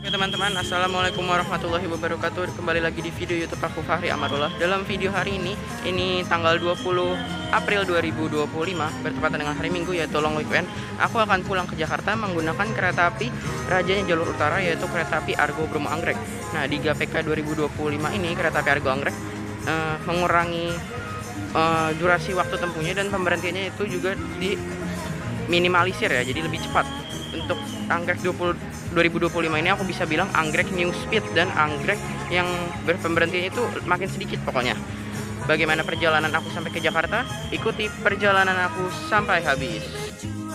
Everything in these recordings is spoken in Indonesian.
Oke teman-teman, assalamualaikum warahmatullahi wabarakatuh. Kembali lagi di video YouTube aku, Fahri Amarullah. Dalam video hari ini tanggal 20 April 2025, bertepatan dengan hari Minggu yaitu long weekend. Aku akan pulang ke Jakarta menggunakan kereta api rajanya jalur utara, yaitu kereta api Argo Bromo Anggrek. Nah, di GPK 2025 ini kereta api Argo Anggrek mengurangi durasi waktu tempuhnya, dan pemberhentiannya itu juga diminimalisir ya, jadi lebih cepat. Untuk Anggrek 2025 ini aku bisa bilang Anggrek New Speed dan Anggrek yang berpemberhentian itu makin sedikit pokoknya. Bagaimana perjalanan aku sampai ke Jakarta? Ikuti perjalanan aku sampai habis.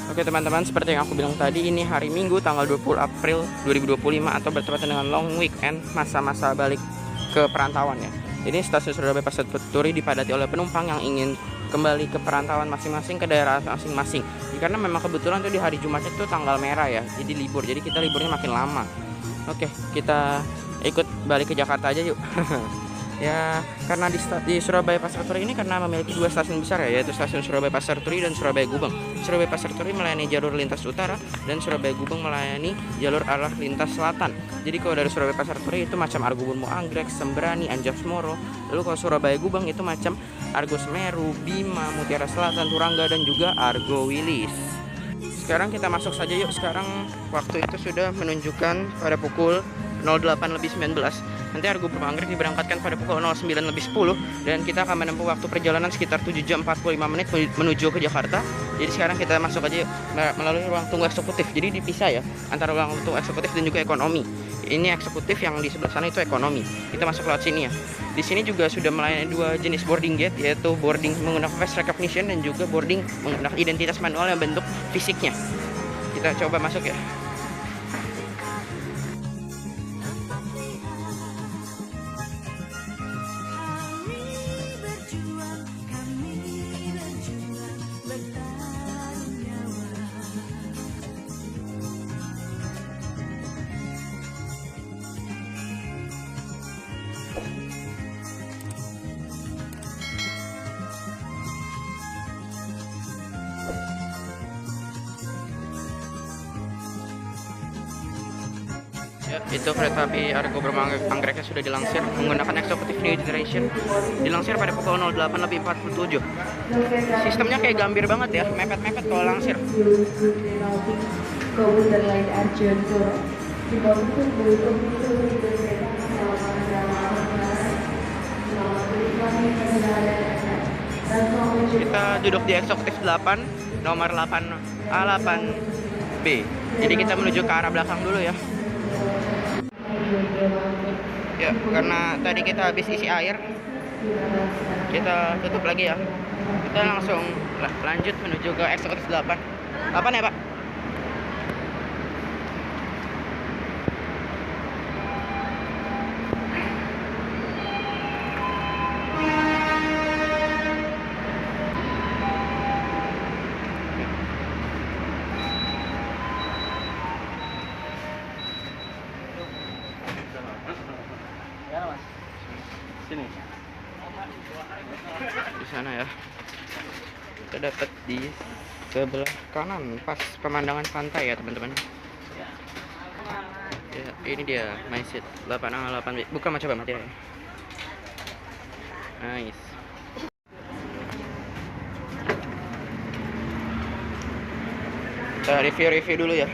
Oke teman-teman, seperti yang aku bilang tadi, ini hari Minggu tanggal 20 April 2025 atau bertepatan dengan long weekend, masa-masa balik ke perantauan ya. Ini stasiun Surabaya Pasar Turi dipadati oleh penumpang yang ingin kembali ke perantauan masing-masing, ke daerah masing-masing. Karena memang kebetulan tuh di hari Jumat itu tanggal merah ya, jadi libur. Jadi kita liburnya makin lama. Oke, kita ikut balik ke Jakarta aja yuk. Ya, karena di Surabaya Pasar Turi ini karena memiliki dua stasiun besar ya, yaitu stasiun Surabaya Pasar Turi dan Surabaya Gubeng. Surabaya Pasar Turi melayani jalur lintas utara dan Surabaya Gubeng melayani jalur arah lintas selatan. Jadi kalau dari Surabaya Pasar Turi itu macam Argo Bromo Anggrek, Sembrani, Anjas-Moro. Lalu kalau Surabaya Gubeng itu macam Argo Semeru, Bima, Mutiara Selatan, Turangga, dan juga Argo Wilis. Sekarang kita masuk saja yuk. Sekarang waktu itu sudah menunjukkan pada pukul 08.19. Nanti Argo Bromo Anggrek diberangkatkan pada pukul 09.10, dan kita akan menempuh waktu perjalanan sekitar 7 jam 45 menit menuju ke Jakarta. Jadi sekarang kita masuk aja melalui ruang tunggu eksekutif. Jadi dipisah ya antara ruang tunggu eksekutif dan juga ekonomi. Ini eksekutif, yang di sebelah sana itu ekonomi. Kita masuk lewat sini ya. Di sini juga sudah melayani dua jenis boarding gate, yaitu boarding menggunakan face recognition dan juga boarding menggunakan identitas manual yang bentuk fisiknya. Kita coba masuk ya. Ya, itu kereta api Argo Bromo Anggreknya sudah dilansir menggunakan eksekutif New Generation. Dilansir pada pukul 08.47. Sistemnya kayak gambir banget ya, mepet-mepet kalau lansir. Kita duduk di eksekutif 8, nomor 8A 8B. Jadi kita menuju ke arah belakang dulu ya. Ya, karena tadi kita habis isi air, kita tutup lagi ya. Kita langsung lanjut menuju ke eksekutif 8. 8 ya Pak? Sini. Di sana ya. Kita dapat di sebelah kanan, pas pemandangan pantai ya teman-teman. Ya, ini dia my seat 8A 8B. Buka, mau coba mati ya. Nice. Kita review dulu ya.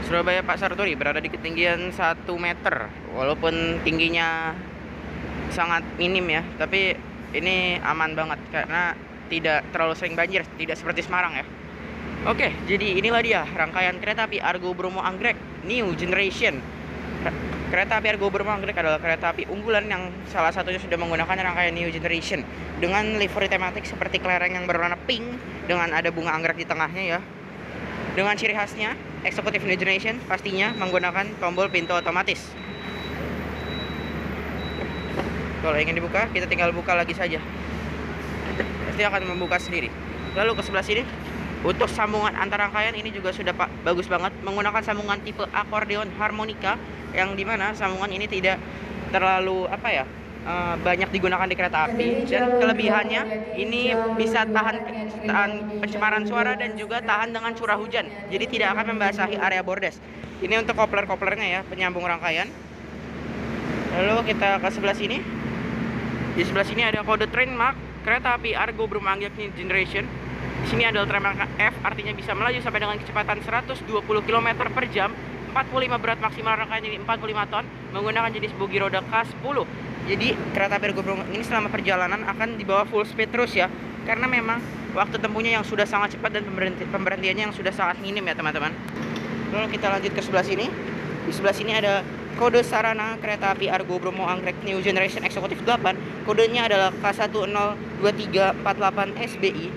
Surabaya Pasar Turi berada di ketinggian 1 meter, walaupun tingginya sangat minim ya, tapi ini aman banget karena tidak terlalu sering banjir, tidak seperti Semarang ya. Oke, jadi inilah dia rangkaian kereta api Argo Bromo Anggrek New Generation. Kereta api Argo Bromo Anggrek adalah kereta api unggulan yang salah satunya sudah menggunakan rangkaian New Generation dengan livery tematik seperti kelereng yang berwarna pink dengan ada bunga anggrek di tengahnya ya. Dengan ciri khasnya, eksekutif New Generation pastinya menggunakan tombol pintu otomatis. Kalau ingin dibuka, kita tinggal buka lagi saja. Pasti akan membuka sendiri. Lalu ke sebelah sini, untuk sambungan antar rangkaian ini juga sudah bagus banget. Menggunakan sambungan tipe akordeon harmonika, yang dimana sambungan ini tidak terlalu banyak digunakan di kereta api, dan kelebihannya ini bisa tahan pencemaran suara dan juga tahan dengan curah hujan, jadi tidak akan membasahi area bordes. Ini untuk kopler-koplernya ya, penyambung rangkaian. Lalu kita ke sebelah sini. Di sebelah sini ada kode train mark kereta api Argo Bromo Anggrek New Generation. Di sini adalah tram rangka F, artinya bisa melaju sampai dengan kecepatan 120 km per jam, 45 berat maksimal rangkaian ini 45 ton, menggunakan jenis bogi roda K10. Jadi kereta api Argo Bromo ini selama perjalanan akan dibawa full speed terus ya, karena memang waktu tempuhnya yang sudah sangat cepat dan pemberhentiannya yang sudah sangat minim ya teman-teman. Lalu kita lanjut ke sebelah sini. Di sebelah sini ada kode sarana kereta api Argo Bromo Anggrek New Generation Eksekutif 8. Kodenya adalah K102348 SBI.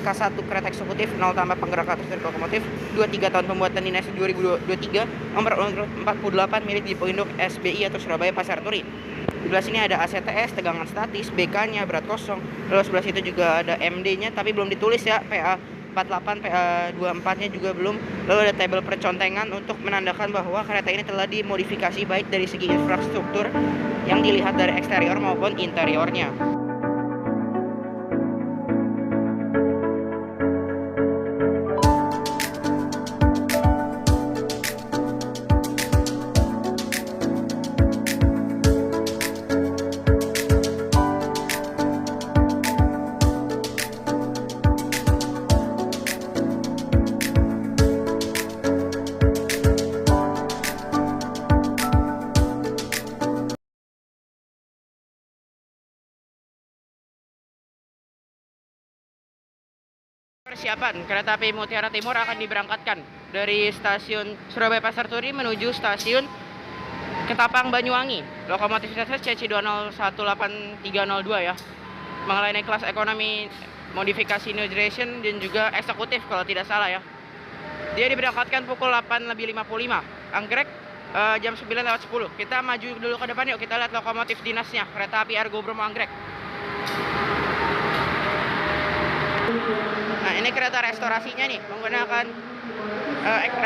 K1 kereta eksekutif 0 tambah penggerak atas dari lokomotif, 23 tahun pembuatan dinas 2023, nomor urut 48 milik Depo Induk SBI atau Surabaya Pasar Turi. Di sebelah sini ada ACTS, tegangan statis, BK-nya berat kosong. Lalu sebelah situ juga ada MD-nya tapi belum ditulis ya, PA 48, PA 24-nya juga belum. Lalu ada tabel percontengan untuk menandakan bahwa kereta ini telah dimodifikasi baik dari segi infrastruktur yang dilihat dari eksterior maupun interiornya. Persiapan kereta api Mutiara Timur akan diberangkatkan dari stasiun Surabaya Pasar Turi menuju stasiun Ketapang Banyuwangi. Lokomotif CC20181302 ya, mengenai kelas ekonomi modifikasi New Generation dan juga eksekutif kalau tidak salah ya. Dia diberangkatkan pukul 8.55. Anggrek jam 9:10. Kita maju dulu ke depan yuk, kita lihat lokomotif dinasnya kereta api Argo Bromo Anggrek. Nah, ini kereta restorasinya nih, menggunakan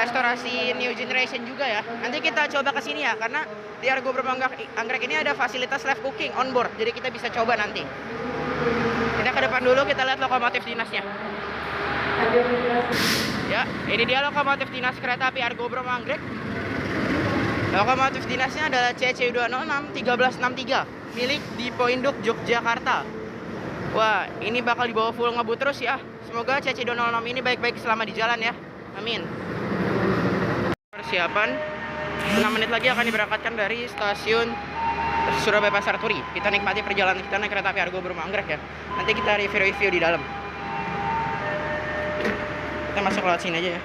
restorasi New Generation juga ya. Nanti kita coba ke sini ya, karena di Argo Bromo Anggrek ini ada fasilitas live cooking on board, jadi kita bisa coba nanti. Kita ke depan dulu, kita lihat lokomotif dinasnya. Ya, ini dia lokomotif dinas kereta api Argo Bromo Anggrek. Lokomotif dinasnya adalah CC206-1363 milik Depo Induk Yogyakarta. Wah, ini bakal dibawa full ngebut terus ya. Semoga CC206 ini baik-baik selama di jalan ya. Amin. Persiapan 6 menit lagi akan diberangkatkan dari stasiun Surabaya Pasar Turi. Kita nikmati perjalanan kita naik kereta api Argo Bromo Anggrek ya. Nanti kita review di dalam. Kita masuk lewat sini aja ya.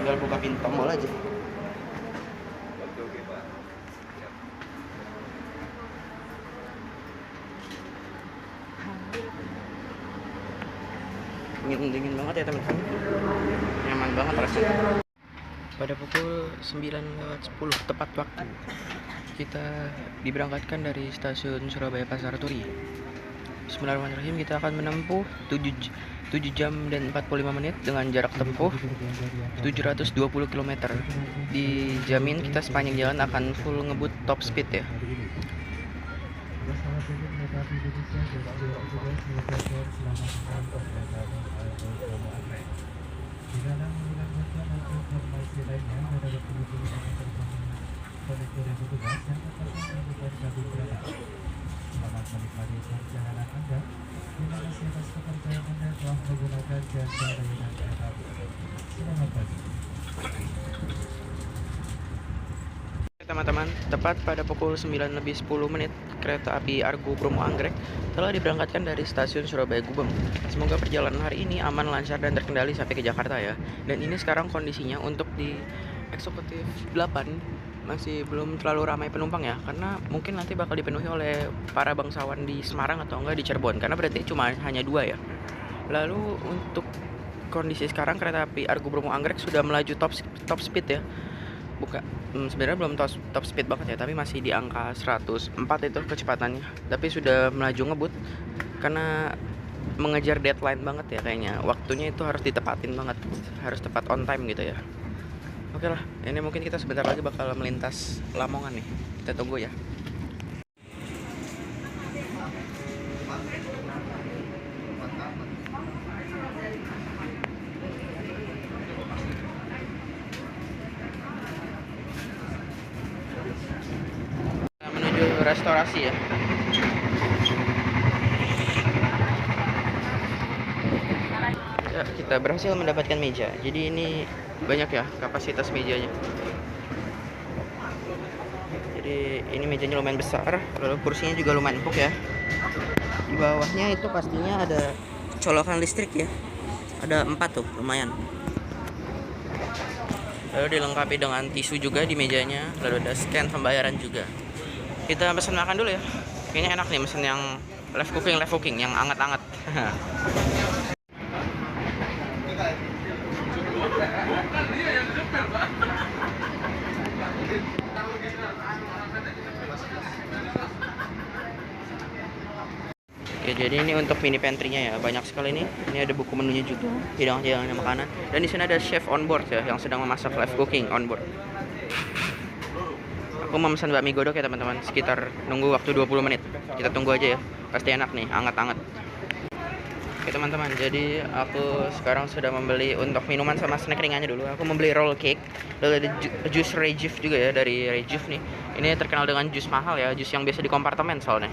Tinggal buka pintu tombol aja. Dingin banget ya teman-teman, nyaman banget rasanya. Pada pukul 9:10 tepat waktu kita diberangkatkan dari stasiun Surabaya Pasar Turi. Bismillahirrahmanirrahim. Kita akan menempuh 7 jam dan 45 menit dengan jarak tempuh 720 km. Dijamin kita sepanjang jalan akan full ngebut top speed ya. Selamat menikmati perjalanan Anda. Terima kasih atas kepercayaan Anda telah menggunakan jasa layanan kereta api. Selamat pagi. Teman-teman, tepat pada pukul 9:10 kereta api Argo Bromo Anggrek telah diberangkatkan dari stasiun Surabaya Gubeng. Semoga perjalanan hari ini aman, lancar, dan terkendali sampai ke Jakarta ya. Dan ini sekarang kondisinya untuk di eksekutif 8 masih belum terlalu ramai penumpang ya, karena mungkin nanti bakal dipenuhi oleh para bangsawan di Semarang atau enggak di Cirebon, karena berarti cuma hanya 2 ya. Lalu untuk kondisi sekarang kereta api Argo Bromo Anggrek sudah melaju top speed ya. Sebenarnya belum top speed banget ya, tapi masih di angka 104 itu kecepatannya. Tapi sudah melaju ngebut karena mengejar deadline banget ya kayaknya. Waktunya itu harus ditepatin banget, harus tepat on time gitu ya. Oke lah, ini mungkin kita sebentar lagi bakal melintas Lamongan nih. Kita tunggu ya. Kita menuju restorasi ya. Ya, kita berhasil mendapatkan meja. Jadi ini banyak ya kapasitas mejanya. Jadi ini mejanya lumayan besar, lalu kursinya juga lumayan empuk ya. Di bawahnya itu pastinya ada colokan listrik ya. Ada 4 tuh, lumayan. Lalu dilengkapi dengan tisu juga di mejanya, lalu ada scan pembayaran juga. Kita pesan makan dulu ya. Kayaknya enak nih pesen yang live cooking yang anget-anget. Oke, jadi ini untuk mini pantry-nya ya, banyak sekali nih. Ini ada buku menunya juga, hidangan-hidangan makanan. Dan di sini ada chef on board ya, yang sedang memasak live cooking on board. Aku mau pesan bakmi godok ya teman-teman, sekitar nunggu waktu 20 menit. Kita tunggu aja ya, pasti enak nih, anget-anget. Oke teman-teman, jadi aku sekarang sudah membeli untuk minuman sama snack ringannya dulu. Aku membeli roll cake, lalu ada jus Rejuve juga ya, dari Rejuve nih. Ini terkenal dengan jus mahal ya, jus yang biasa di kompartemen soalnya.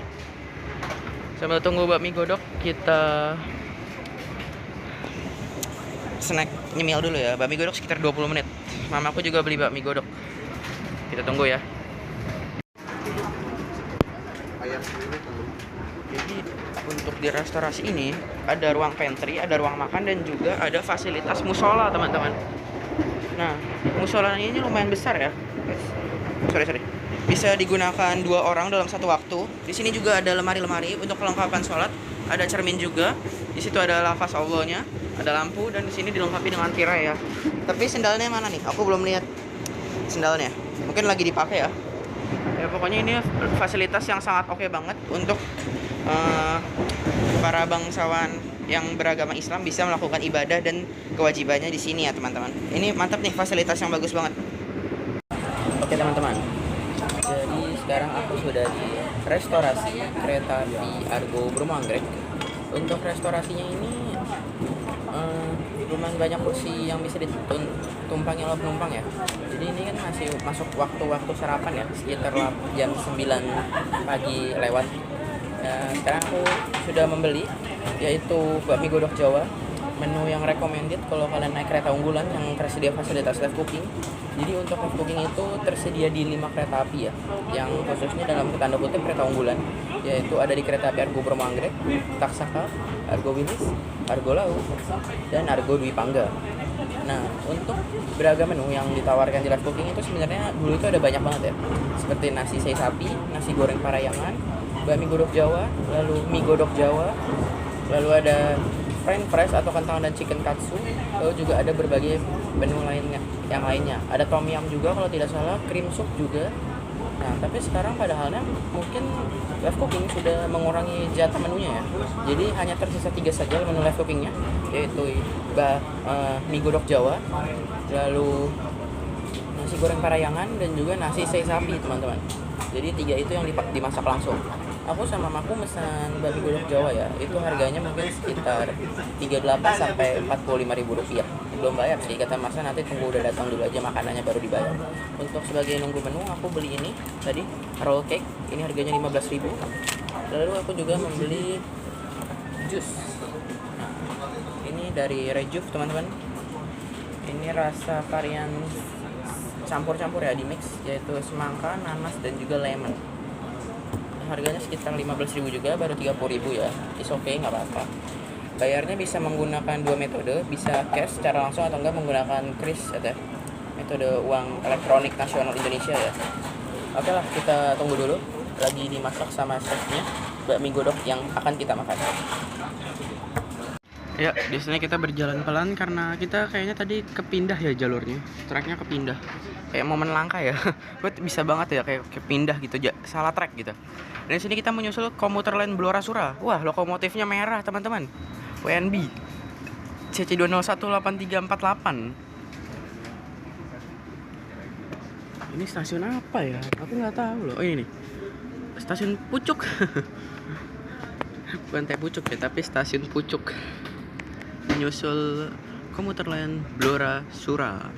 Sambil tunggu bakmi godok, kita snack nyemil dulu ya. Bakmi godok sekitar 20 menit. Mamaku juga beli bakmi godok. Kita tunggu ya. Jadi untuk di restorasi ini ada ruang pantry, ada ruang makan, dan juga ada fasilitas musola teman-teman. Nah, musolanya ini lumayan besar ya. Sorry. Bisa digunakan 2 orang dalam satu waktu. Di sini juga ada lemari-lemari untuk kelengkapan sholat. Ada cermin juga. Di situ ada lafaz Allahnya, ada lampu, dan di sini dilengkapi dengan tirai ya. Tapi sendalnya mana nih? Aku belum lihat sendalnya. Mungkin lagi dipakai ya. Ya pokoknya ini fasilitas yang sangat oke banget untuk para bangsawan yang beragama Islam bisa melakukan ibadah dan kewajibannya di sini ya teman-teman. Ini mantap nih, fasilitas yang bagus banget. Oke teman-teman. Jadi sekarang aku sudah di restorasi kereta api Argo Bromo Anggrek. Untuk restorasinya ini lumayan banyak kursi yang bisa ditumpangi oleh penumpang ya. Jadi ini kan masih masuk waktu-waktu sarapan ya, sekitar jam 9 pagi lewat. Sekarang aku sudah membeli, yaitu bakmi godok Jawa, menu yang recommended kalau kalian naik kereta unggulan yang tersedia fasilitas live cooking. Jadi untuk live cooking itu tersedia di 5 kereta api ya, yang khususnya dalam tanda kutip kereta unggulan, yaitu ada di kereta api Argo Bromo Anggrek, Taksaka, Argo Wilis, Argo Lau, dan Argo Dwi Pangga. Nah, untuk beragam menu yang ditawarkan di live cooking itu sebenarnya dulu itu ada banyak banget ya, seperti nasi sei sapi, nasi goreng parayangan, bakmi godok Jawa, lalu mie godok Jawa, lalu ada french fries atau kentang dan chicken katsu, lalu juga ada berbagai menu yang lainnya. Ada tom yum juga kalau tidak salah, cream soup juga. Nah, tapi sekarang padahalnya mungkin live cooking sudah mengurangi jatah menunya ya. Jadi hanya tersisa 3 saja menu live cookingnya, yaitu mie godok Jawa, lalu nasi goreng parayangan, dan juga nasi sei sapi teman-teman. Jadi 3 itu yang dimasak langsung. Aku sama mamaku pesan bakmi godok Jawa ya, itu harganya mungkin sekitar 38 sampai 45.000 rupiah. Belum bayar sih, kata masa nanti tunggu udah datang dulu aja makanannya baru dibayar. Untuk sebagai nunggu menu aku beli ini tadi roll cake, ini harganya 15.000. Lalu aku juga membeli jus. Nah, ini dari Rejuve teman-teman. Ini rasa varian campur-campur ya, di mix, yaitu semangka, nanas, dan juga lemon. Harganya sekitar 15.000 juga, baru 30.000 ya. Is okay, nggak apa-apa. Bayarnya bisa menggunakan 2 metode, bisa cash secara langsung atau enggak menggunakan kris atau metode uang elektronik nasional Indonesia ya. Oke lah, kita tunggu dulu. Lagi dimasak sama chefnya bakmi godok yang akan kita makan. Ya, di sini kita berjalan pelan karena kita kayaknya tadi kepindah ya jalurnya. Tracknya kepindah. Kayak momen langka ya. Gue bisa banget ya kayak kepindah gitu, salah track gitu. Dan di sini kita menyusul komuter lain Blora Sura. Wah, lokomotifnya merah, teman-teman. WNB CC2018348. Ini stasiun apa ya? Aku nggak tahu loh. Oh ini nih, stasiun Pucuk. Bukan teh pucuk ya, tapi stasiun Pucuk. Menyusul komuter lain Blora Sura.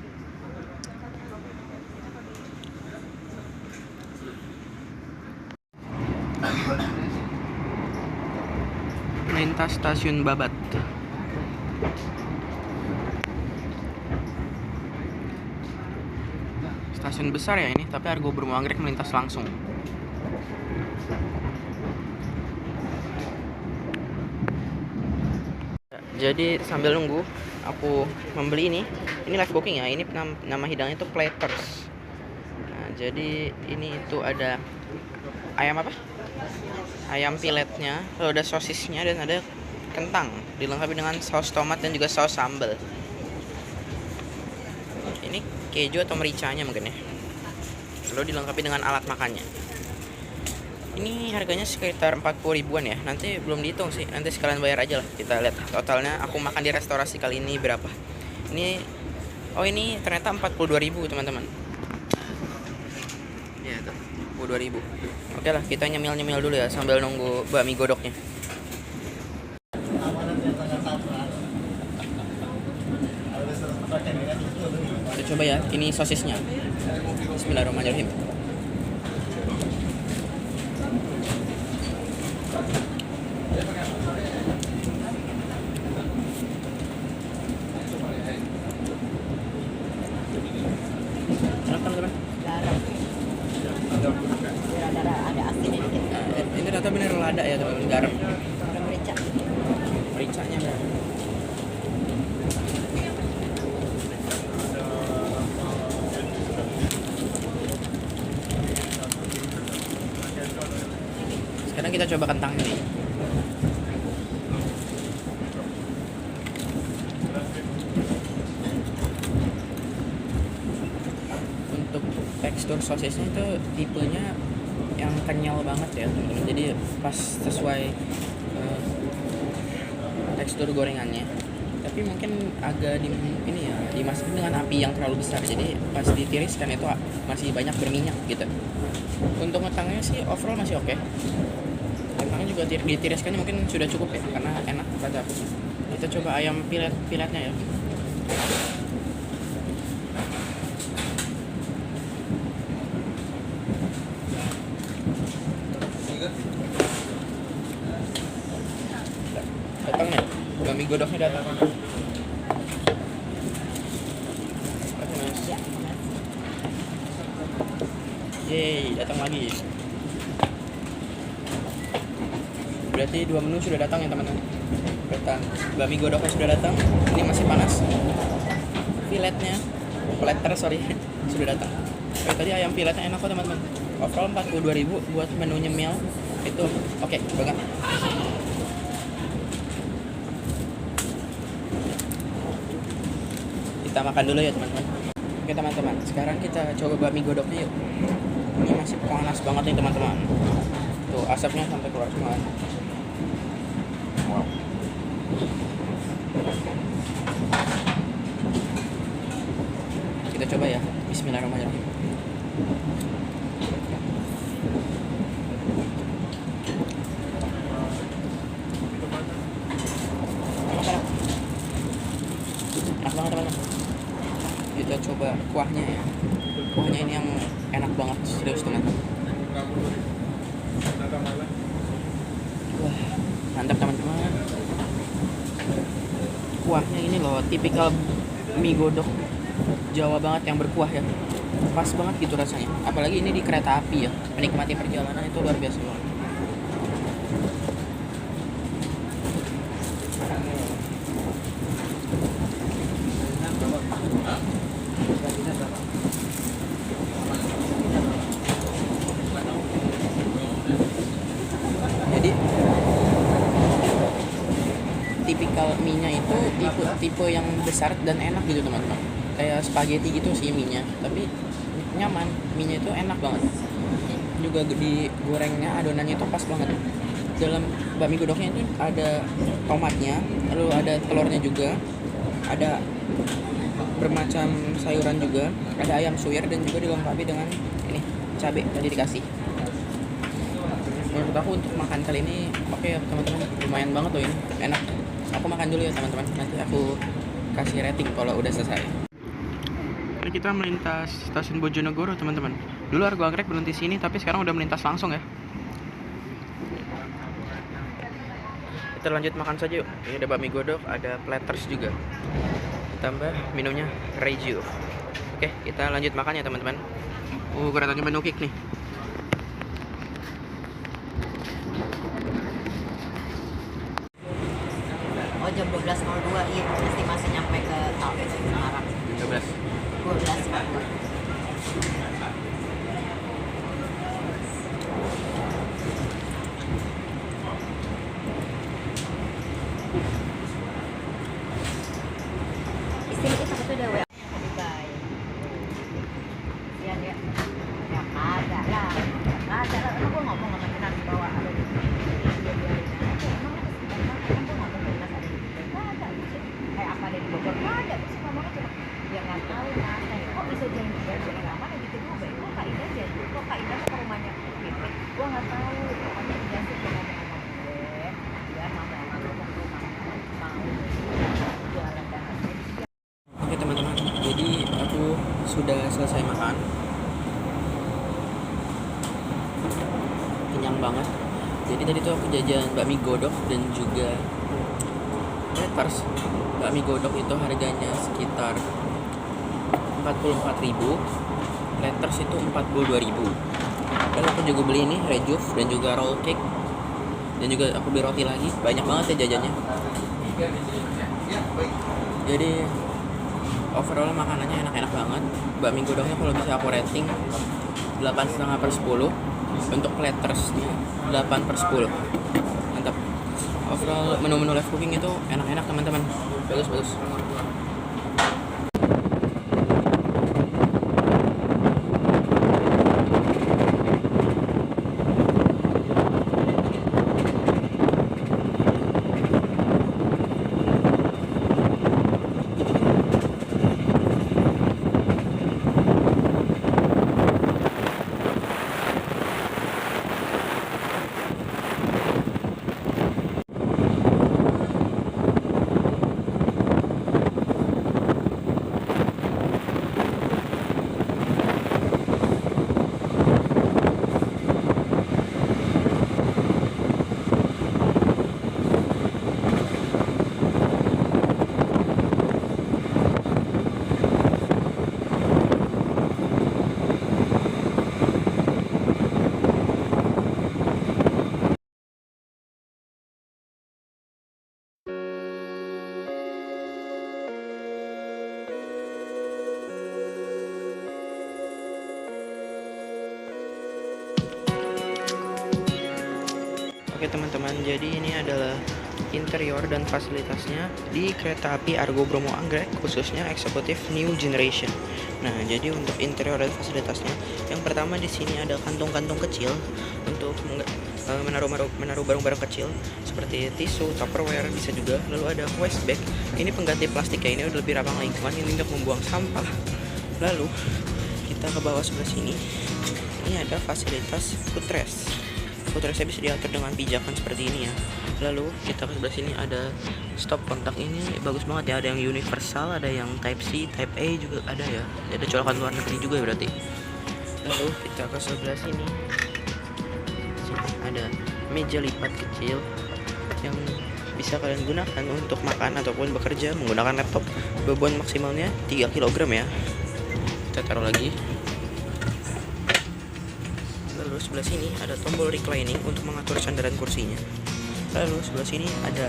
Melintas stasiun Babat. Stasiun besar ya ini, tapi Argo Bromo Anggrek melintas langsung. Jadi sambil nunggu, aku membeli ini live cooking ya. Ini nama hidangnya itu platters. Nah, jadi ini itu ada ayam apa? Ayam piletnya, lalu ada sosisnya dan ada kentang, dilengkapi dengan saus tomat dan juga saus sambal. Ini keju atau mericanya mungkin ya. Lalu dilengkapi dengan alat makannya. Ini harganya sekitar 40 ribuan ya. Nanti belum dihitung sih. Nanti sekalian bayar aja lah. Kita lihat totalnya aku makan di restorasi kali ini berapa. Ini ternyata 42.000 teman-teman. Ya tuh, 42.000. Oke lah, kita nyemil-nyemil dulu ya sambil nunggu bakmi godoknya. Kita coba ya, ini sosisnya. Bismillahirrahmanirrahim. Enak teman-teman. Ada asinnya dikit. Ini ternyata bener lada ya teman-teman, garam. Ada merica. Mericanya bener. Sekarang kita coba kentang ini. Untuk tekstur sosisnya itu tipenya yang kenyal banget ya teman-teman. Jadi pas sesuai tekstur gorengannya. Tapi mungkin agak dimasak dengan api yang terlalu besar. Jadi pas ditiriskan itu masih banyak berminyak gitu. Untuk kentangnya sih overall masih oke. Kentangnya juga ditiriskannya mungkin sudah cukup ya, karena enak kata aku. Kita coba ayam piletnya ya. Datang nih, bakmi godoknya datang. Oke, Mas. Ya, Yeay, datang lagi. Berarti 2 menu sudah datang ya teman-teman. Datang, bakmi godoknya sudah datang. Ini masih panas. Filetnya, platter sudah datang. Oke, tadi ayam filetnya enak kok teman-teman. Overall 42.000 buat menu nyemil itu oke banget. Kita makan dulu ya teman-teman. Oke teman-teman, sekarang kita coba bakmi godoknya yuk. Ini masih panas banget nih teman-teman. Tuh asapnya sampai keluar semua. Wow. Kita coba ya. Bismillahirrahmanirrahim. Enak banget teman-teman. Kita coba kuahnya ya. Kuahnya ini yang enak banget, serius teman-teman. Wah, mantap teman-teman. Kuahnya ini loh, tipikal mie godok Jawa banget yang berkuah ya. Pas banget gitu rasanya. Apalagi ini di kereta api ya. Menikmati perjalanan itu luar biasa banget. Jadi tipikal mie-nya itu tipe yang besar dan enak gitu teman-teman. Kayak spaghetti gitu sih mie-nya, tapi nyaman. Mie-nya itu enak banget. Juga digorengnya adonannya itu pas banget. Dalam bakmi godoknya itu ada tomatnya, lalu ada telurnya juga, ada bermacam sayuran juga, ada ayam suwir dan juga dilengkapi dengan ini cabai tadi dikasih. Menurut aku untuk makan kali ini oke ya teman-teman, lumayan banget loh ini, enak. Aku makan dulu ya teman-teman, nanti aku kasih rating kalau udah selesai. Jadi kita melintas stasiun Bojonegoro teman-teman. Dulu Argo Anggrek berhenti sini, tapi sekarang udah melintas langsung ya. Kita lanjut makan saja yuk. Ini ada bakmi godok, ada platters juga. Tambah minumnya Reju. Oke, kita lanjut makan ya teman-teman. Keretanya Benukik nih. Oh jam 12.02 iya estimasi nyampe ke Tape Semarang 12. 12.42. Istilah itu betul deh WA. Bye. Iya ya. Ya kagak lah. Kagak lah. Emang gue ngomong sama Dinas bahwa ada di sini. Dia biarin aja. Emang ada sebentar kan gue ngomong ke Dinas ada di sini. Kagak lucu. Kayak apa ada di Bogor? Kagak. Terus ngomongnya cuma ya nggak tahu mana. Kok bisa janji yang mana gitu juga. Kok Kak Ida janji. Kok Kak Ida ke rumahnya Pipit. Gue nggak tahu. Pokoknya dia sih ngomong sama gue. Dia mama ngomong ke rumah. Mau jualan dahan. Oke teman-teman, jadi aku sudah selesai makan. Kenyang banget. Jadi tadi tuh aku jajan bakmi godok dan juga platters. Bakmi godok itu harganya sekitar 44.000, platters itu 42.000. Lalu aku juga beli ini Rejuve dan juga roll cake. Dan juga aku beli roti lagi. Banyak banget ya jajannya. Jadi overall makanannya enak-enak banget. Bakmi godongnya kalau bisa aku rating 8,5/10. Untuk plattersnya 8/10. Mantap. Overall menu-menu live cooking itu enak-enak teman-teman. Bagus. Oke teman-teman, jadi ini adalah interior dan fasilitasnya di kereta api Argo Bromo Anggrek, khususnya eksekutif New Generation. Nah, jadi untuk interior dan fasilitasnya, yang pertama di sini ada kantung-kantung kecil untuk menaruh barang-barang kecil seperti tisu, tupperware bisa juga. Lalu ada waste bag, ini pengganti plastik ya, ini udah lebih ramah lingkungan, ini untuk membuang sampah. Lalu kita ke bawah sebelah sini, ini ada fasilitas footrest. Footrestnya bisa diatur dengan pijakan seperti ini ya. Lalu kita ke sebelah sini ada stop kontak, ini bagus banget ya, ada yang universal, ada yang type C, type A juga ada ya. Ada colokan luar negeri juga ya berarti. Lalu kita ke sebelah sini. Ada meja lipat kecil yang bisa kalian gunakan untuk makan ataupun bekerja menggunakan laptop. Beban maksimalnya 3 kg ya. Kita taruh lagi. Lalu sebelah sini ada tombol reclining untuk mengatur sandaran kursinya. Lalu sebelah sini ada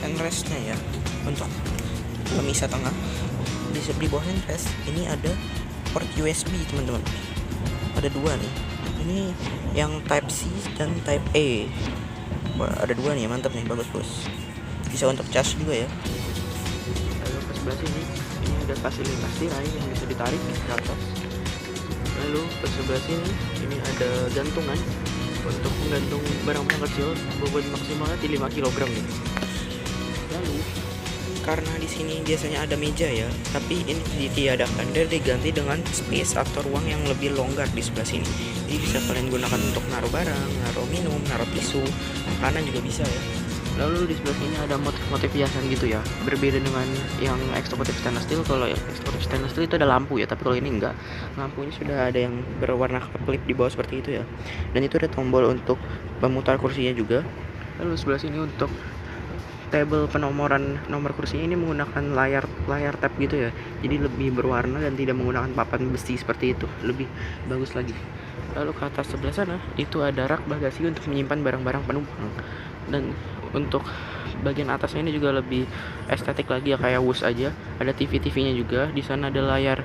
handrestnya ya, untuk pemisah tengah. Di bawah handrest ini ada port USB teman-teman. Ada dua nih. Ini yang type C dan type A. Wah, ada dua nih, mantap nih, bagus. Bisa untuk charge juga ya. Lalu ke sebelah sini ini ada fasilitas tirai yang bisa ditarik ke atas. Lalu ke sebelah sini ini ada gantungan untuk menggantung barang-barang kecil, bobot maksimalnya di 5 kg nih. Lalu karena di sini biasanya ada meja ya, tapi ini ditiadakan dan diganti dengan space atau ruang yang lebih longgar di sebelah sini. Jadi bisa kalian gunakan untuk naruh barang, naruh minum, naruh tisu, makanan juga bisa ya. Lalu di sebelah sini ada motif-motif hiasan gitu ya, berbeda dengan yang eksekutif stainless steel. Kalau yang eksekutif stainless steel itu ada lampu ya, tapi kalau ini enggak, lampunya sudah ada yang berwarna kelip di bawah seperti itu ya. Dan itu ada tombol untuk memutar kursinya juga. Lalu sebelah sini untuk tabel penomoran nomor kursinya ini menggunakan layar tab gitu ya, jadi lebih berwarna dan tidak menggunakan papan besi seperti itu, lebih bagus lagi. Lalu ke atas sebelah sana itu ada rak bagasi untuk menyimpan barang-barang penumpang, dan untuk bagian atasnya ini juga lebih estetik lagi ya, kayak wush aja. Ada TV-nya juga. Di sana ada layar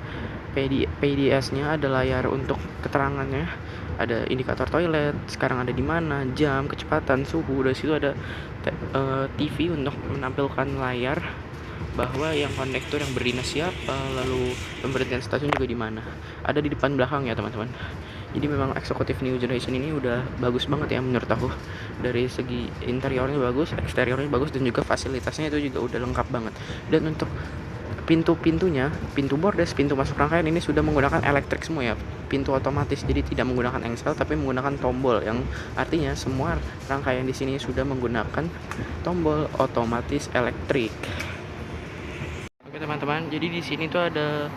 PDS-nya, ada layar untuk keterangannya, ada indikator toilet, sekarang ada di mana, jam, kecepatan, suhu. Dari situ ada TV untuk menampilkan layar bahwa yang kondektur yang berdinas siapa, lalu pemberhentian stasiun juga di mana. Ada di depan belakang ya teman-teman. Jadi memang eksekutif new generation ini udah bagus banget ya menurut aku. Dari segi interiornya bagus, eksteriornya bagus, dan juga fasilitasnya itu juga udah lengkap banget. Dan untuk pintu-pintunya, pintu bordes, pintu masuk rangkaian ini sudah menggunakan elektrik semua ya, pintu otomatis, jadi tidak menggunakan engsel tapi menggunakan tombol, yang artinya semua rangkaian di sini sudah menggunakan tombol otomatis elektrik. Oke teman-teman, jadi di sini tuh ada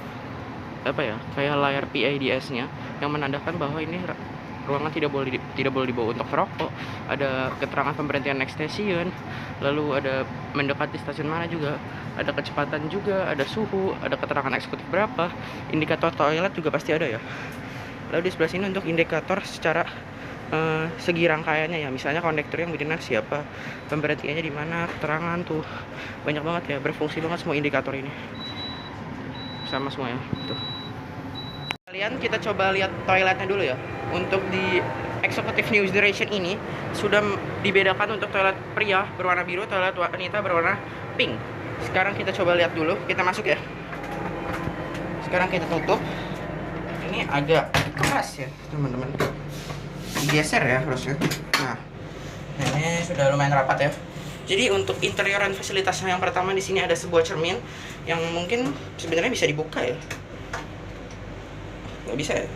apa ya, kayak layar PIDS-nya yang menandakan bahwa ini ruangan tidak boleh dibawa untuk merokok. Ada keterangan pemberhentian next station, lalu ada mendekati stasiun mana juga, ada kecepatan juga, ada suhu, ada keterangan eksekutif berapa, indikator toilet juga pasti ada ya. Lalu di sebelah sini untuk indikator secara segi rangkaiannya ya, misalnya kondektur yang berdinas siapa, pemberhentiannya di mana, keterangan tuh banyak banget ya, berfungsi banget semua indikator ini sama semua ya tuh. Kalian kita coba lihat toiletnya dulu ya. Untuk di Executive New Generation ini sudah dibedakan untuk toilet pria berwarna biru, toilet wanita berwarna pink. Sekarang kita coba lihat dulu, kita masuk ya. Sekarang kita tutup. Ini agak keras ya teman-teman, digeser ya harusnya. Nah ini sudah lumayan rapat ya. Jadi untuk interior dan fasilitasnya, yang pertama di sini ada sebuah cermin yang mungkin sebenarnya bisa dibuka ya. Nggak bisa ya,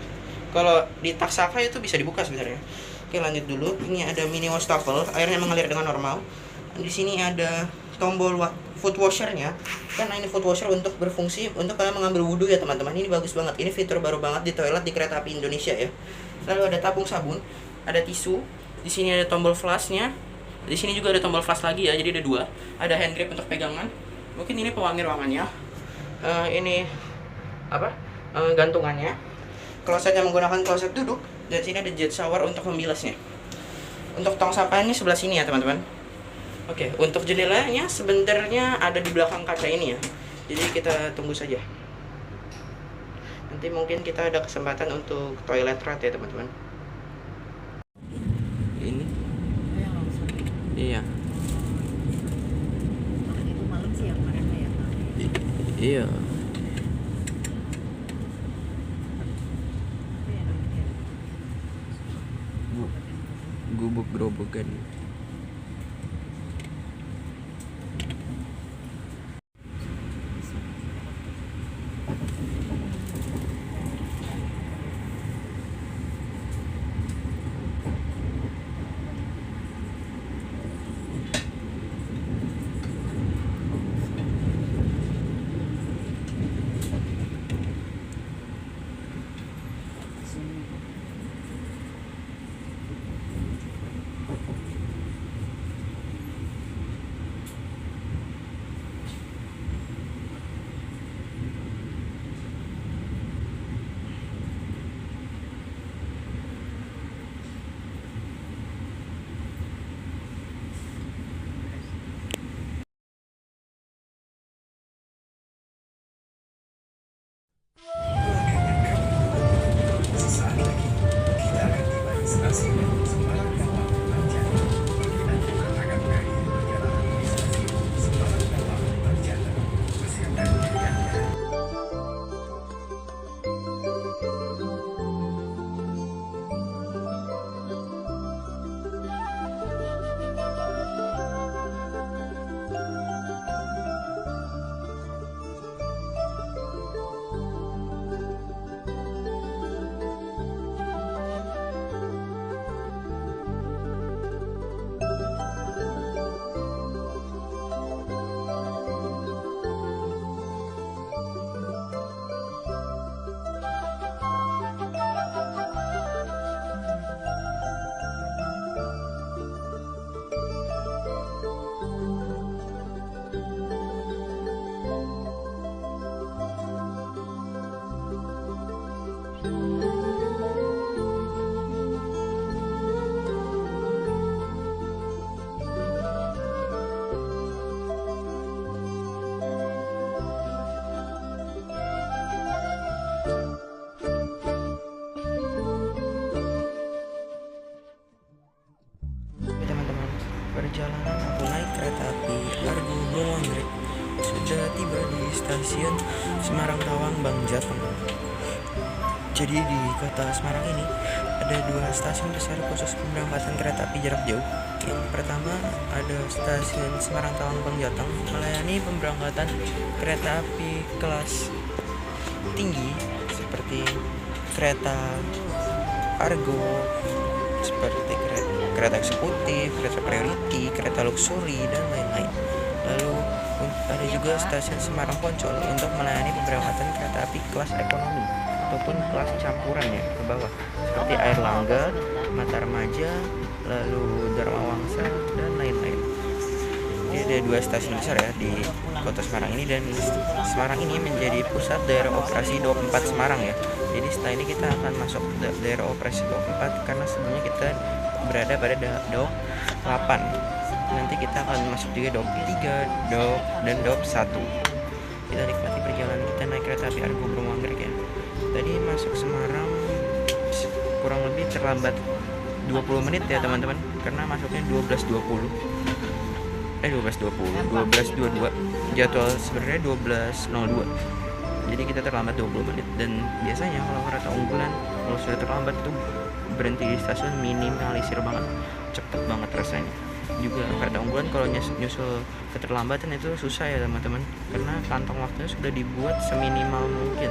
kalau di Taksaka itu bisa dibuka sebenarnya. Oke lanjut dulu, ini ada mini wastafel, airnya mengalir dengan normal. Di sini ada tombol foot washernya, karena ini foot washer untuk berfungsi untuk kalian mengambil wudhu ya teman-teman. Ini bagus banget, ini fitur baru banget di toilet di kereta api Indonesia ya. Lalu ada tabung sabun, ada tisu, di sini ada tombol flashnya, di sini juga ada tombol flash lagi ya, jadi ada dua. Ada hand grip untuk pegangan, mungkin ini pewangi ruangannya, ini apa, gantungannya. Klosetnya menggunakan kloset duduk, dan sini ada jet shower untuk membilasnya. Untuk tong sampahnya sebelah sini ya teman-teman. Oke, untuk jendelanya sebenarnya ada di belakang kaca ini ya. Jadi kita tunggu saja. Nanti mungkin kita ada kesempatan untuk toilet rat ya teman-teman. Ini. Iya. Itu malam sih yang mereka ya. Iya. Gubuk gerobokan. Bro Anggrek. Sudah tiba di stasiun Semarang Tawang Bank Jateng. Jadi di kota Semarang ini ada 2 stasiun besar khusus pemberangkatan kereta api jarak jauh. Yang pertama ada stasiun Semarang Tawang Bank Jateng, melayani pemberangkatan kereta api kelas tinggi seperti kereta Argo, seperti kereta eksekutif, kereta priority, kereta luxury, dan lain-lain. Lalu ada juga stasiun Semarang Poncol untuk melayani pemberangkatan kereta api kelas ekonomi ataupun kelas campuran ya ke bawah, seperti Airlangga, Matarmaja, lalu Dharma Wangsa, dan lain-lain. Jadi ada 2 stasiun besar ya di kota Semarang ini, dan Semarang ini menjadi pusat daerah operasi 24 Semarang ya. Jadi setelah ini kita akan masuk daerah operasi 24 karena sebelumnya kita berada pada Daop 8. Nanti kita akan masuk juga Daop 3, dan Daop 1. Kita nikmati perjalanan kita naik kereta api Argo Bro Anggrek ya. Tadi masuk Semarang kurang lebih terlambat 20 menit ya teman-teman, karena masuknya 12.22. Jadwal sebenarnya 12.02. Jadi kita terlambat 20 menit. Dan biasanya kalau kereta unggulan kalau sudah terlambat itu berhenti di stasiun minimalisir banget, cepet banget rasanya. Juga kereta unggulan kalau nyusul keterlambatan itu susah ya teman-teman, karena kantong waktunya sudah dibuat seminimal mungkin.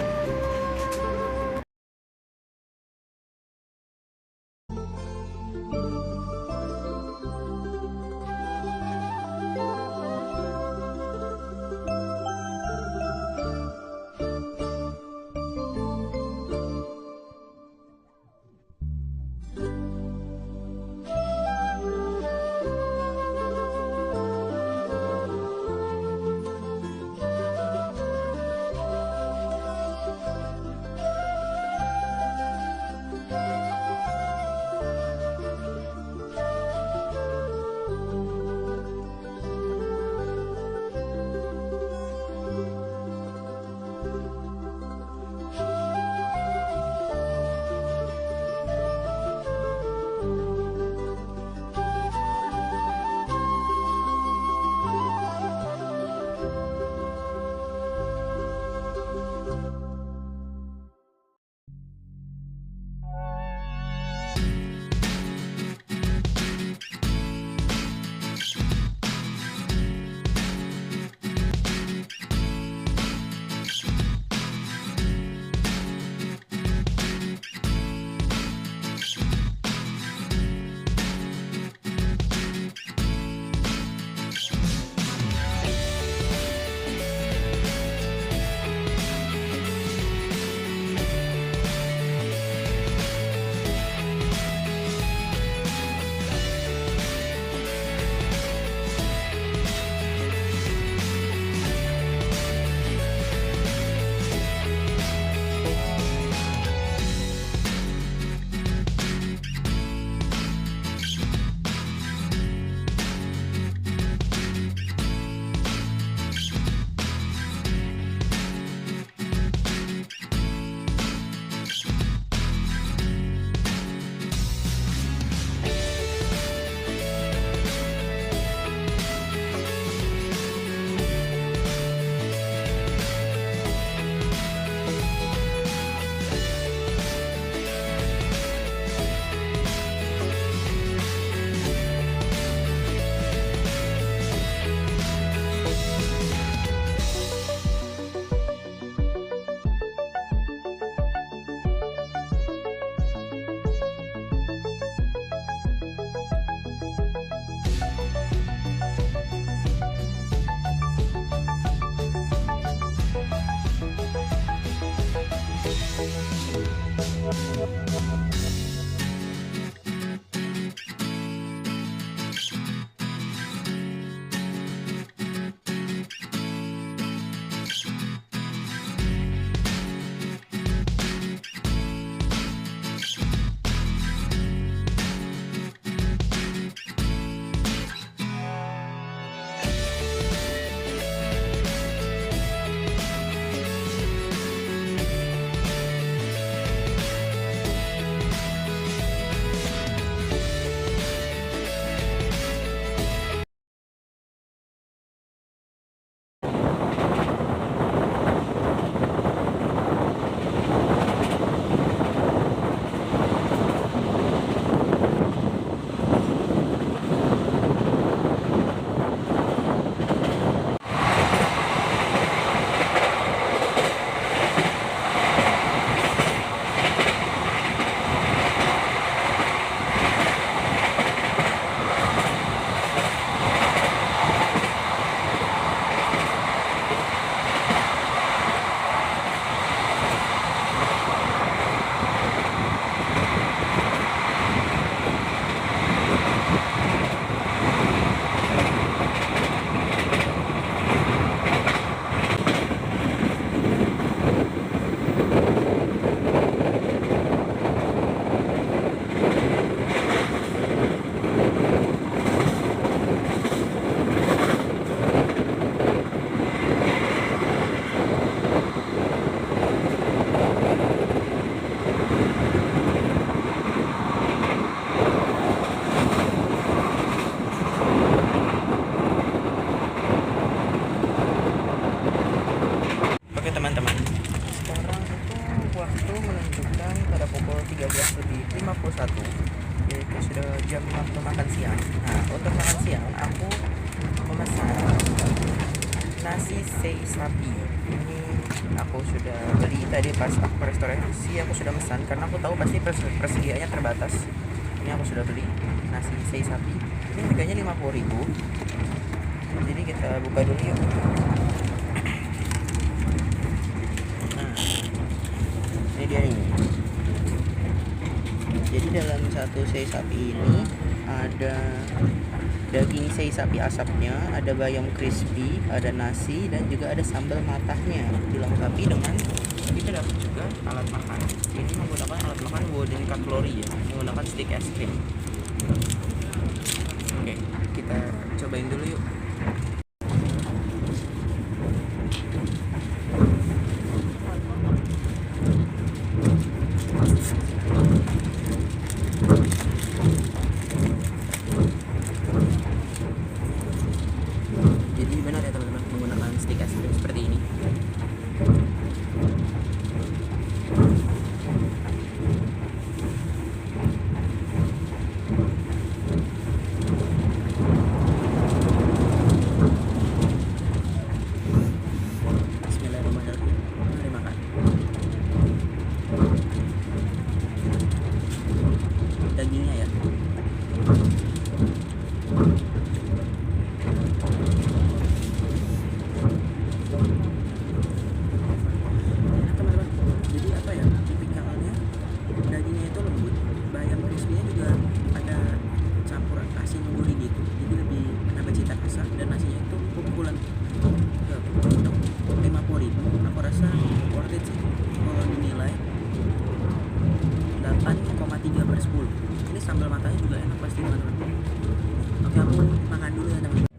nasi sei sapi. Ini aku sudah beli tadi pas aku ke restorasi, aku sudah pesan karena aku tahu pasti persediaannya terbatas. Ini aku sudah beli nasi sei sapi. Ini harganya 50.000. Jadi kita buka dulu yuk. Nah, ini dia nih. Jadi dalam satu sei sapi ini ada daging sei sapi asapnya, ada bayam crispy, ada nasi, dan juga ada sambal matahnya. Dilengkapi dengan kita dapat juga alat makan. Ini menggunakan alat makan wooden cutlery ya, menggunakan stick es krim. Oke, kita cobain dulu yuk. Jadi benar ya teman-teman, menggunakan stick es krim seperti ini. Bismillahirrahmanirrahim. Mari makan. Dagingnya ya. Jadi apa ya, tipikalnya dagingnya itu lembut, bayam crispy-nya juga ada campuran asin gurih gitu, jadi lebih menambah cita rasa, dan nasinya itu pukulan. Untuk 50.000 aku rasa worth it sih. Kalau dinilai 8,3/10. Ini sambal matanya juga enak pasti teman-teman. Oke, aku makan dulu ya teman-teman.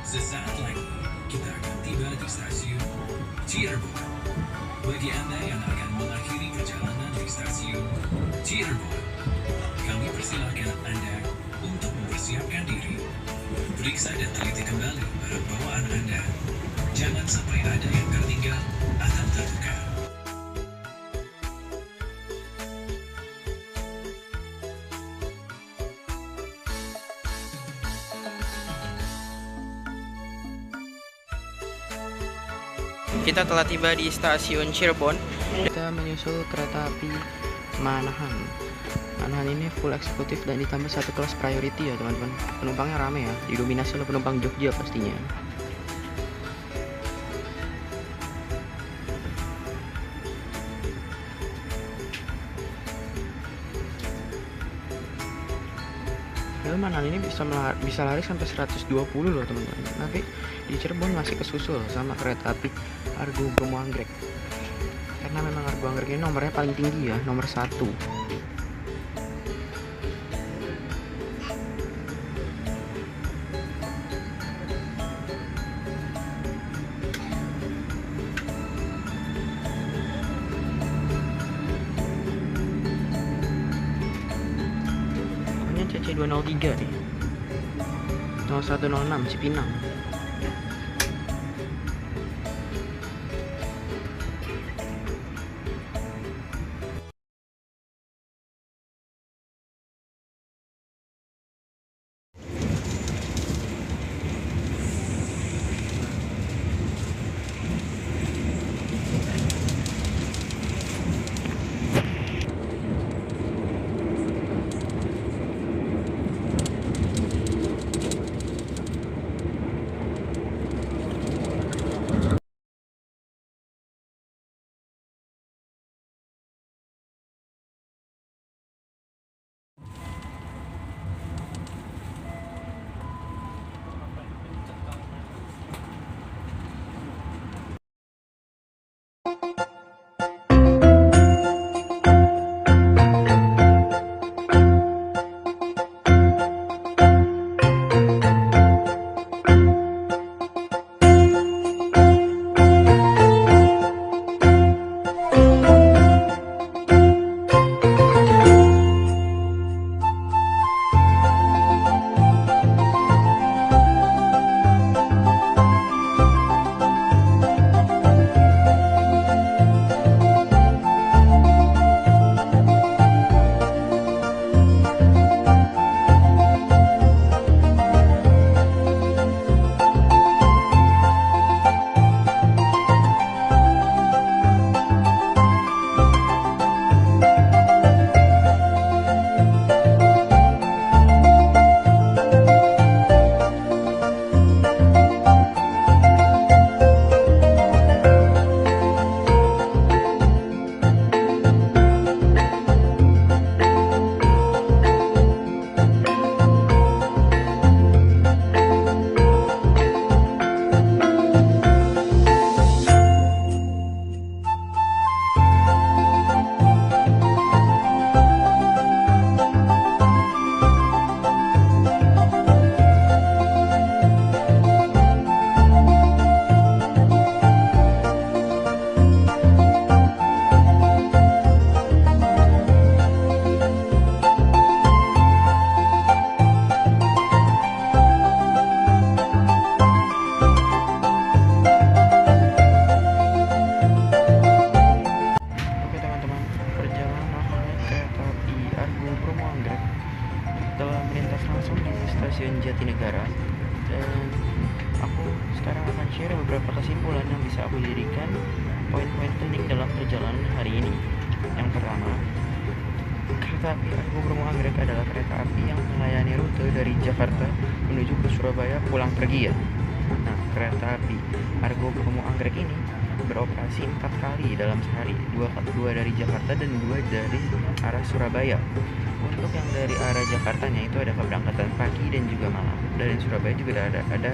Sesaat lagi kita akan tiba di stasiun Cirebon. Bagi Anda yang akan mengakhiri perjalanan di stasiun Cirebon, kami persilahkan Anda untuk mempersiapkan diri. Periksa dan teliti kembali barang bawaan Anda. Jangan sampai ada yang tertinggal atau tertukar. Kita telah tiba di stasiun Cirebon. Kita menyusul kereta api Manahan. Manahan ini full eksekutif dan ditambah satu kelas priority ya teman-teman. Penumpangnya rame ya, didominasi oleh penumpang Jogja pastinya. Manahan ini bisa lari sampai 120 loh teman-teman. Tapi di Cirebon masih kesusul sama kereta api Argo Bromo Anggrek. Karena memang Argo Anggrek ini nomornya paling tinggi ya, nomor 1. CC203 nih, 0106 Cipinang. stasiun Jatinegara. Dan aku sekarang akan share beberapa kesimpulan yang bisa aku jadikan poin-poin penting dalam perjalanan hari ini. Yang pertama, kereta api Argo Bromo Anggrek adalah kereta api yang melayani rute dari Jakarta menuju ke Surabaya pulang pergi ya. Nah, kereta api Argo Bromo Anggrek ini beroperasi 4 kali dalam sehari, 2 dari Jakarta dan 2 dari arah Surabaya. Untuk yang dari arah Jakartanya itu ada keberangkatan pagi dan juga malam. Dari Surabaya juga ada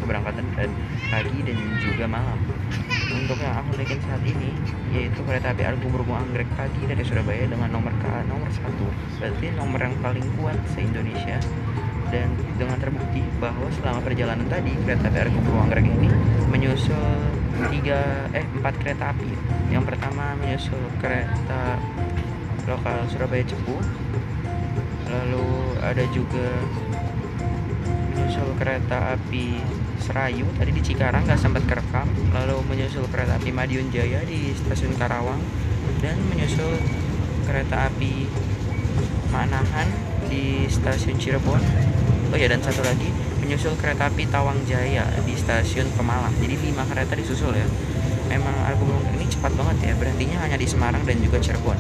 keberangkatan dan pagi dan juga malam. Untuk yang aku naikin saat ini yaitu kereta api Argo Bromo Anggrek pagi dari Surabaya dengan nomor KA nomor 1. Berarti nomor yang paling kuat se-Indonesia. Dan dengan terbukti bahwa selama perjalanan tadi kereta api Argo Bromo Anggrek ini menyusul 4 kereta api. Yang pertama menyusul kereta lokal Surabaya Cepu, lalu ada juga menyusul kereta api Serayu tadi di Cikarang nggak sempat kerekam, lalu menyusul kereta api Madiun Jaya di stasiun Karawang, dan menyusul kereta api Manahan di stasiun Cirebon. Oh ya, dan satu lagi menyusul kereta api Tawang Jaya di stasiun Pemalang. Jadi 5 kereta disusul ya. Memang Argo Bromo ini cepat banget ya, berhentinya hanya di Semarang dan juga Cirebon.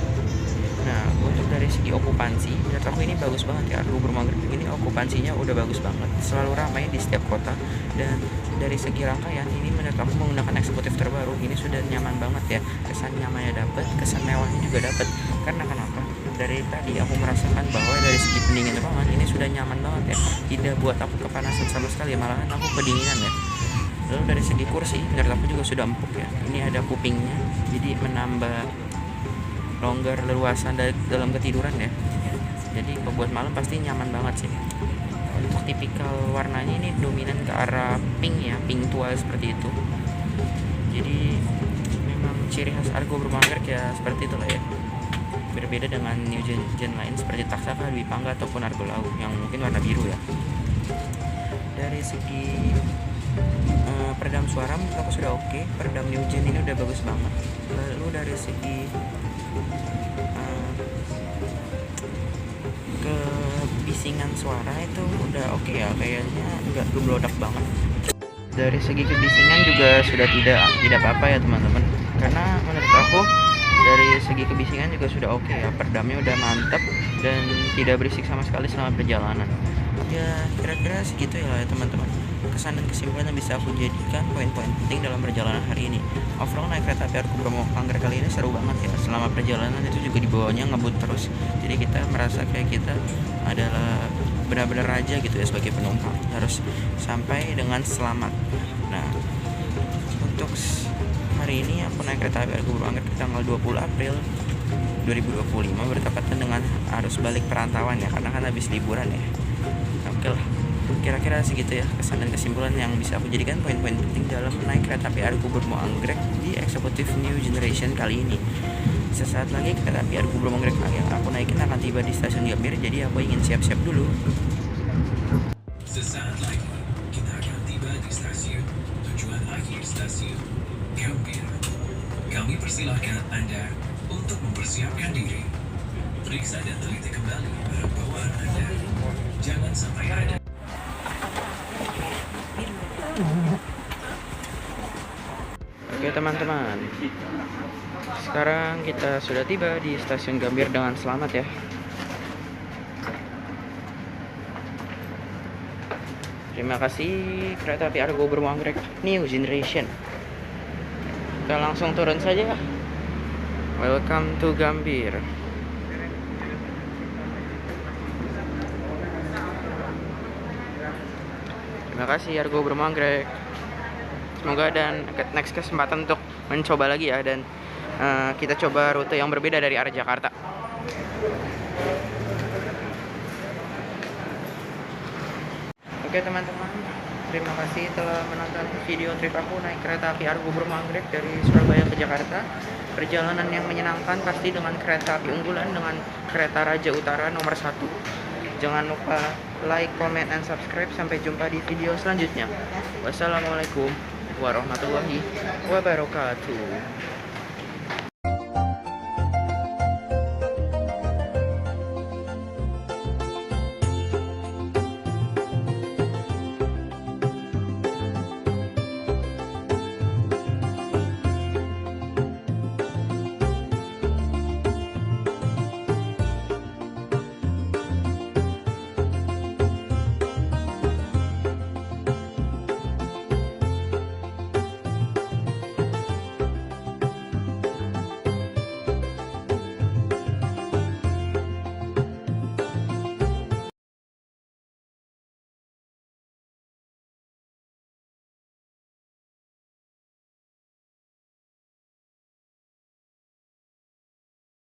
Nah, untuk dari segi okupansi, menurut aku ini bagus banget ya. Argo Bromo Anggrek ini okupansinya udah bagus banget, selalu ramai di setiap kota. Dan dari segi rangkaian ini menurut aku menggunakan eksekutif terbaru ini sudah nyaman banget ya. Kesan nyamannya dapat, kesan mewahnya juga dapat. Karena kenapa? Dari tadi aku merasakan bahwa dari segi pendingin ruangan ini sudah nyaman banget ya, tidak buat aku kepanasan sama sekali, malahan aku kedinginan ya. Lalu dari segi kursi menurut aku juga sudah empuk ya. Ini ada kupingnya, jadi menambah longgar leluasa dalam ketiduran ya. Jadi buat malam pasti nyaman banget sih. Untuk tipikal warnanya ini dominan ke arah pink ya, pink tua seperti itu. Jadi memang ciri khas Argo Bromo Anggrek ya seperti itulah ya. Berbeda dengan new gen lain seperti Taksaka, Dwi Pangga ataupun Argo Lau yang mungkin warna biru ya. Dari segi peredam suara menurut aku sudah oke. Peredam new gen ini udah bagus banget. Lalu dari segi kebisingan suara itu udah oke ya, kayaknya nggak geblodak banget. Dari segi kebisingan juga sudah tidak apa-apa ya teman-teman, karena menurut aku dari segi kebisingan juga sudah oke ya, peredamnya udah mantap dan tidak berisik sama sekali selama perjalanan. Ya kira-kira segitu ya teman-teman, kesan dan kesimpulan yang bisa aku jadikan poin-poin penting dalam perjalanan hari ini. Overall naik kereta api Argo Bromo Anggrek kali ini seru banget ya. Selama perjalanan itu juga dibawanya ngebut terus, jadi kita merasa kayak kita adalah benar-benar raja gitu ya sebagai penumpang, harus sampai dengan selamat. Nah, untuk hari ini aku naik kereta api Argo Bromo Anggrek tanggal 20 April 2025 bertepatan dengan arus balik perantauan ya, karena kan habis liburan ya. Oke lah, kira-kira segitu ya kesan dan kesimpulan yang bisa aku jadikan poin-poin penting dalam naik kereta api Argo Bromo Anggrek di eksekutif new generation kali ini. Sesaat lagi kereta api Argo Bromo Anggrek yang aku naikin akan tiba di stasiun Gambir, jadi aku ingin siap-siap dulu. Sesaat lagi kita akan tiba di stasiun tujuan akhir stasiun Gambir. Kami persilahkan Anda untuk mempersiapkan diri. Periksa dan teliti kembali barang bawaan Anda. Jangan sampai ada. Oke teman-teman, sekarang kita sudah tiba di stasiun Gambir dengan selamat ya. Terima kasih kereta api Argo Bromo Anggrek New Generation. Kita langsung turun saja. Welcome to Gambir. Terima kasih Argo Bromo Anggrek. Semoga dan next kesempatan untuk mencoba lagi ya, dan kita coba rute yang berbeda dari arah Jakarta. Oke teman-teman, terima kasih telah menonton video trip aku naik kereta api Argo Bromo Anggrek dari Surabaya ke Jakarta. Perjalanan yang menyenangkan pasti dengan kereta api unggulan, dengan kereta Raja Utara nomor 1. Jangan lupa like, comment, and subscribe. Sampai jumpa di video selanjutnya. Wassalamualaikum warahmatullahi wabarakatuh.